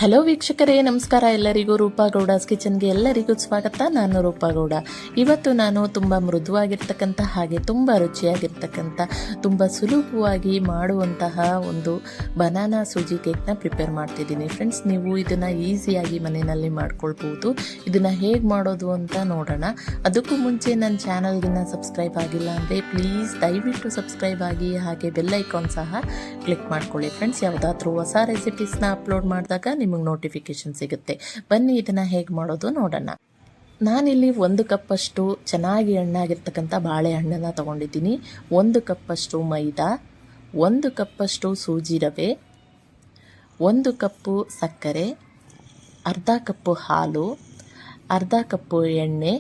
Hello ವೀಕ್ಷಕರೇ, ನಮಸ್ಕಾರ. ಎಲ್ಲರಿಗೂ ರೂಪಾ ಗೌಡಾಸ್ ಕಿಚನ್ಗೆ ಎಲ್ಲರಿಗೂ ಸ್ವಾಗತ. ನಾನು ರೂಪಾ ಗೌಡ. ಇವತ್ತು ನಾನು ತುಂಬ ಮೃದುವಾಗಿರ್ತಕ್ಕಂಥ ಹಾಗೆ ತುಂಬ ರುಚಿಯಾಗಿರ್ತಕ್ಕಂಥ ತುಂಬ ಸುಲಭವಾಗಿ ಮಾಡುವಂತಹ ಒಂದು ಬನಾನಾ ಸೂಜಿ ಕೇಕ್ನ ಪ್ರಿಪೇರ್ ಮಾಡ್ತಿದ್ದೀನಿ ಫ್ರೆಂಡ್ಸ್. ನೀವು ಇದನ್ನು ಈಸಿಯಾಗಿ ಮನೆಯಲ್ಲಿ ಮಾಡ್ಕೊಳ್ಬೋದು. ಇದನ್ನು ಹೇಗೆ ಮಾಡೋದು ಅಂತ ನೋಡೋಣ. ಅದಕ್ಕೂ ಮುಂಚೆ ನನ್ನ ಚಾನಲ್ಗಿನ್ನ ಸಬ್ಸ್ಕ್ರೈಬ್ ಆಗಿಲ್ಲ ಅಂದರೆ ಪ್ಲೀಸ್ ದಯವಿಟ್ಟು ಸಬ್ಸ್ಕ್ರೈಬ್ ಆಗಿ, ಹಾಗೆ ಬೆಲ್ ಐಕಾನ್ ಸಹ ಕ್ಲಿಕ್ ಮಾಡ್ಕೊಳ್ಳಿ ಫ್ರೆಂಡ್ಸ್. ಯಾವುದಾದ್ರೂ ಹೊಸ ರೆಸಿಪೀಸ್ನ ಅಪ್ಲೋಡ್ ಮಾಡಿದಾಗ ನಿಮಗೆ ನೋಟಿಫಿಕೇಶನ್ ಸಿಗುತ್ತೆ. ಬನ್ನಿ ಇದನ್ನು ಹೇಗೆ ಮಾಡೋದು ನೋಡೋಣ. ನಾನಿಲ್ಲಿ 1 ಕಪ್ಪಷ್ಟು ಚೆನ್ನಾಗಿ ಹಣ್ಣಾಗಿರ್ತಕ್ಕಂಥ ಬಾಳೆಹಣ್ಣನ್ನು ತೊಗೊಂಡಿದ್ದೀನಿ. 1 ಕಪ್ಪಷ್ಟು ಮೈದಾ, 1 ಕಪ್ಪಷ್ಟು ಸೂಜಿ ರವೆ, 1 ಕಪ್ಪು ಸಕ್ಕರೆ, ಅರ್ಧ ಕಪ್ಪು ಹಾಲು, ಅರ್ಧ ಕಪ್ಪು ಎಣ್ಣೆ,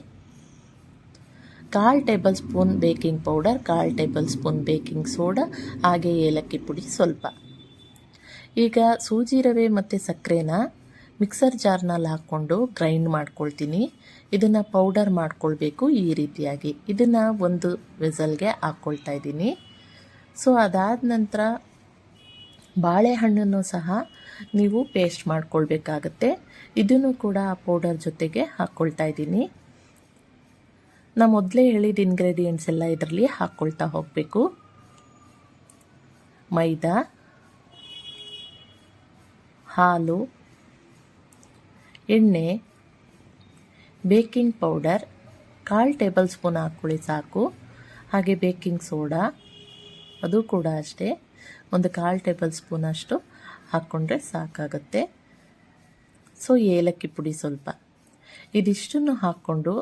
1/4 table spoon baking powder, 1/4 table spoon baking soda, ಹಾಗೆ ಏಲಕ್ಕಿ ಪುಡಿ ಸ್ವಲ್ಪ. ಈಗ ಸೂಜಿ ರವೆ ಮತ್ತು ಸಕ್ಕರೆನ ಮಿಕ್ಸರ್ ಜಾರ್ನಲ್ಲಿ ಹಾಕ್ಕೊಂಡು ಗ್ರೈಂಡ್ ಮಾಡ್ಕೊಳ್ತೀನಿ. ಇದನ್ನು ಪೌಡರ್ ಮಾಡ್ಕೊಳ್ಬೇಕು ಈ ರೀತಿಯಾಗಿ. ಇದನ್ನು ಒಂದು ವಿಸಲ್ಗೆ ಹಾಕ್ಕೊಳ್ತಾ ಇದ್ದೀನಿ. ಸೊ ಅದಾದ ನಂತರ ಬಾಳೆಹಣ್ಣನ್ನು ಸಹ ನೀವು ಪೇಸ್ಟ್ ಮಾಡ್ಕೊಳ್ಬೇಕಾಗತ್ತೆ. ಇದನ್ನು ಕೂಡ ಆ ಪೌಡರ್ ಜೊತೆಗೆ ಹಾಕ್ಕೊಳ್ತಾ ಇದ್ದೀನಿ. ನಾನು ಮೊದಲೇ ಹೇಳಿದ ಇಂಗ್ರೀಡಿಯೆಂಟ್ಸ್ ಎಲ್ಲ ಇದರಲ್ಲಿ ಹಾಕ್ಕೊಳ್ತಾ ಹೋಗಬೇಕು. ಮೈದಾ, ಹಾಲು, ಎಣ್ಣೆ, ಬೇಕಿಂಗ್ ಪೌಡರ್ 1/4 ಟೇಬಲ್ ಸ್ಪೂನ್ ಹಾಕ್ಕೊಳ್ಳಿ ಸಾಕು. ಹಾಗೆ ಬೇಕಿಂಗ್ ಸೋಡಾ ಅದು ಕೂಡ ಅಷ್ಟೇ, ಒಂದು 1/4 ಟೇಬಲ್ ಸ್ಪೂನ್ ಅಷ್ಟು ಹಾಕ್ಕೊಂಡ್ರೆ ಸಾಕಾಗುತ್ತೆ. ಸೊ ಏಲಕ್ಕಿ ಪುಡಿ ಸ್ವಲ್ಪ. ಇದಿಷ್ಟನ್ನು ಹಾಕ್ಕೊಂಡು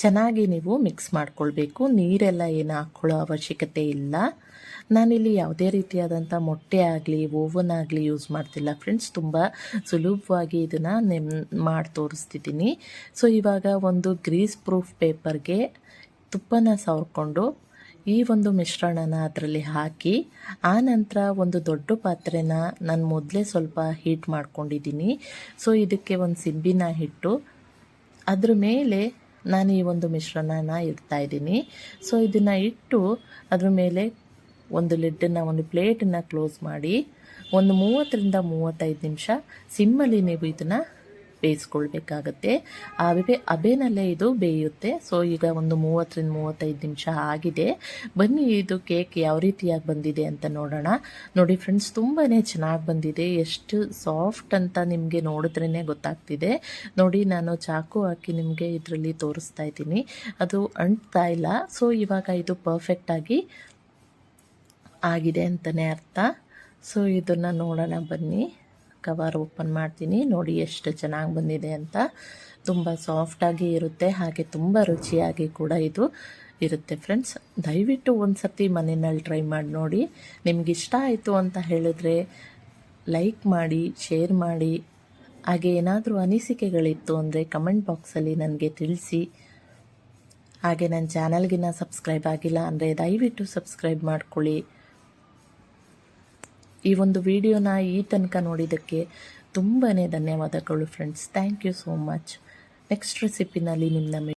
ಚೆನ್ನಾಗಿ ನೀವು ಮಿಕ್ಸ್ ಮಾಡ್ಕೊಳ್ಬೇಕು. ನೀರೆಲ್ಲ ಏನು ಹಾಕ್ಕೊಳ್ಳೋ ಅವಶ್ಯಕತೆ ಇಲ್ಲ. ನಾನಿಲ್ಲಿ ಯಾವುದೇ ರೀತಿಯಾದಂಥ ಮೊಟ್ಟೆ ಆಗಲಿ ಓವನ್ ಆಗಲಿ ಯೂಸ್ ಮಾಡ್ತಿಲ್ಲ ಫ್ರೆಂಡ್ಸ್. ತುಂಬ ಸುಲಭವಾಗಿ ಇದನ್ನು ಮಾಡಿ ತೋರಿಸ್ತಿದ್ದೀನಿ. ಸೊ ಇವಾಗ ಒಂದು ಗ್ರೀಸ್ ಪ್ರೂಫ್ ಪೇಪರ್ಗೆ ತುಪ್ಪನ ಸವರ್ಕೊಂಡು ಈ ಒಂದು ಮಿಶ್ರಣನ ಅದರಲ್ಲಿ ಹಾಕಿ, ಆ ನಂತರ ಒಂದು ದೊಡ್ಡ ಪಾತ್ರೆನ ನಾನು ಮೊದಲೇ ಸ್ವಲ್ಪ ಹೀಟ್ ಮಾಡ್ಕೊಂಡಿದ್ದೀನಿ. ಸೊ ಇದಕ್ಕೆ ಒಂದು ಸಿಂಬಿನ ಇಟ್ಟು ಅದ್ರ ಮೇಲೆ ನಾನು ಈ ಒಂದು ಮಿಶ್ರಣನ ಇಡ್ತಾ ಇದ್ದೀನಿ. ಸೊ ಇದನ್ನು ಇಟ್ಟು ಅದ್ರ ಮೇಲೆ ಒಂದು ಲಿಡ್ಡನ್ನು, ಒಂದು ಪ್ಲೇಟನ್ನು ಕ್ಲೋಸ್ ಮಾಡಿ ಒಂದು 30ರಿಂದ 35 ನಿಮಿಷ ಸಿಮ್ಮಲ್ಲಿ ನೀವು ಇದನ್ನು ಬೇಯಿಸ್ಕೊಳ್ಬೇಕಾಗತ್ತೆ. ಹಬೆನಲ್ಲೇ ಇದು ಬೇಯುತ್ತೆ. ಸೊ ಈಗ ಒಂದು 30ರಿಂದ 35 ನಿಮಿಷ ಆಗಿದೆ. ಬನ್ನಿ ಇದು ಕೇಕ್ ಯಾವ ರೀತಿಯಾಗಿ ಬಂದಿದೆ ಅಂತ ನೋಡೋಣ. ನೋಡಿ ಫ್ರೆಂಡ್ಸ್, ತುಂಬಾ ಚೆನ್ನಾಗಿ ಬಂದಿದೆ. ಎಷ್ಟು ಸಾಫ್ಟ್ ಅಂತ ನಿಮಗೆ ನೋಡಿದ್ರೇ ಗೊತ್ತಾಗ್ತಿದೆ. ನೋಡಿ, ನಾನು ಚಾಕು ಹಾಕಿ ನಿಮಗೆ ಇದರಲ್ಲಿ ತೋರಿಸ್ತಾ ಇದ್ದೀನಿ, ಅದು ಅಂಟ್ತಾ ಇಲ್ಲ. ಸೊ ಇವಾಗ ಇದು ಪರ್ಫೆಕ್ಟಾಗಿ ಆಗಿದೆ ಅಂತಲೇ ಅರ್ಥ. ಸೊ ಇದನ್ನು ನೋಡೋಣ ಬನ್ನಿ. ಕವರ್ ಓಪನ್ ಮಾಡ್ತೀನಿ. ನೋಡಿ ಎಷ್ಟು ಚೆನ್ನಾಗಿ ಬಂದಿದೆ ಅಂತ. ತುಂಬ ಸಾಫ್ಟಾಗಿ ಇರುತ್ತೆ, ಹಾಗೆ ತುಂಬ ರುಚಿಯಾಗಿ ಕೂಡ ಇದು ಇರುತ್ತೆ ಫ್ರೆಂಡ್ಸ್. ದಯವಿಟ್ಟು ಒಂದು ಸರ್ತಿ ಮನೆಯಲ್ಲಿ ಟ್ರೈ ಮಾಡಿ ನೋಡಿ. ನಿಮ್ಗೆ ಇಷ್ಟ ಆಯಿತು ಅಂತ ಹೇಳಿದ್ರೆ ಲೈಕ್ ಮಾಡಿ, ಶೇರ್ ಮಾಡಿ. ಹಾಗೆ ಏನಾದರೂ ಅನಿಸಿಕೆಗಳಿತ್ತು ಅಂದರೆ ಕಮೆಂಟ್ ಬಾಕ್ಸಲ್ಲಿ ನನಗೆ ತಿಳಿಸಿ. ಹಾಗೆ ನನ್ನ ಚಾನಲ್ಗಿನ್ನ ಸಬ್ಸ್ಕ್ರೈಬ್ ಆಗಿಲ್ಲ ಅಂದರೆ ದಯವಿಟ್ಟು ಸಬ್ಸ್ಕ್ರೈಬ್ ಮಾಡ್ಕೊಳ್ಳಿ. ಈ ಒಂದು ವಿಡಿಯೋನ ಈ ತನಕ ನೋಡಿದ್ದಕ್ಕೆ ತುಂಬಾ ಧನ್ಯವಾದಗಳು friends. Thank you so much. Next ರೆಸಿಪಿನಲ್ಲಿ ನಿಮ್ಮ